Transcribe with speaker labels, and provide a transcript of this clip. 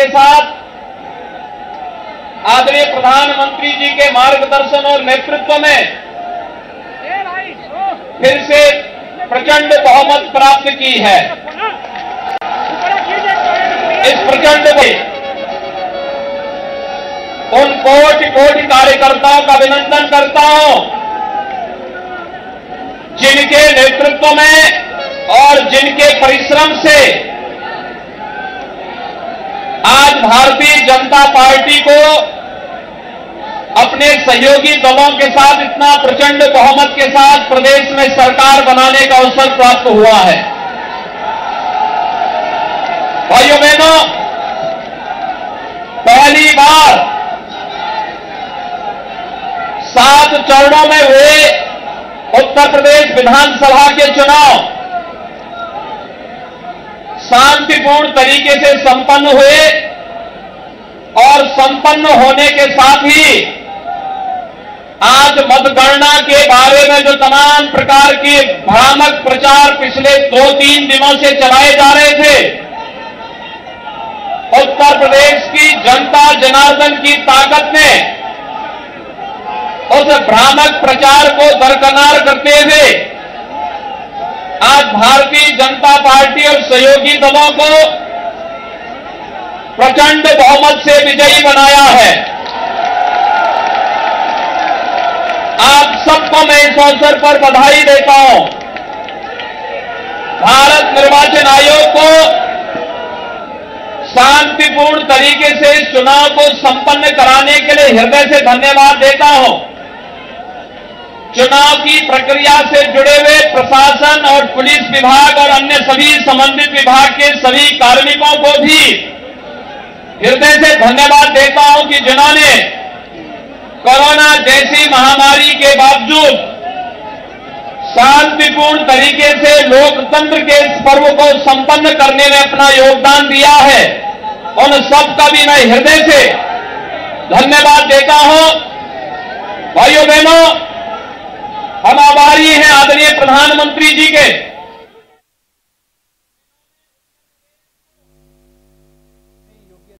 Speaker 1: के साथ आदरणीय प्रधानमंत्री जी के मार्गदर्शन और नेतृत्व में फिर से प्रचंड बहुमत प्राप्त की है। इस प्रचंड में उन कोटि कोटि कार्यकर्ताओं का अभिनंदन करता हूं जिनके नेतृत्व में और जिनके परिश्रम से आज भारतीय जनता पार्टी को अपने सहयोगी दलों के साथ इतना प्रचंड बहुमत के साथ प्रदेश में सरकार बनाने का अवसर प्राप्त हुआ है। भाइयों बहनों, पहली बार 7 चरणों में हुए उत्तर प्रदेश विधानसभा के चुनाव शांतिपूर्ण तरीके से संपन्न हुए और संपन्न होने के साथ ही आज मतगणना के बारे में जो तमाम प्रकार के भ्रामक प्रचार पिछले 2-3 दिनों से चलाए जा रहे थे, उत्तर प्रदेश की जनता जनार्दन की ताकत ने उस भ्रामक प्रचार को दरकिनार करते हुए आज भारतीय जनता पार्टी और सहयोगी दलों को प्रचंड बहुमत से विजयी बनाया है। आप सबको मैं इस अवसर पर बधाई देता हूं। भारत निर्वाचन आयोग को शांतिपूर्ण तरीके से इस चुनाव को संपन्न कराने के लिए हृदय से धन्यवाद देता हूं। चुनाव की प्रक्रिया से जुड़े हुए प्रशासन और पुलिस विभाग और अन्य सभी संबंधित विभाग के सभी कार्मिकों को भी हृदय से धन्यवाद देता हूं कि जिन्होंने कोरोना जैसी महामारी के बावजूद शांतिपूर्ण तरीके से लोकतंत्र के इस पर्व को संपन्न करने में अपना योगदान दिया है। उन सबका भी मैं हृदय से धन्यवाद देता हूं। भाइयों बहनों, हम आभारी हैं आदरणीय प्रधानमंत्री जी के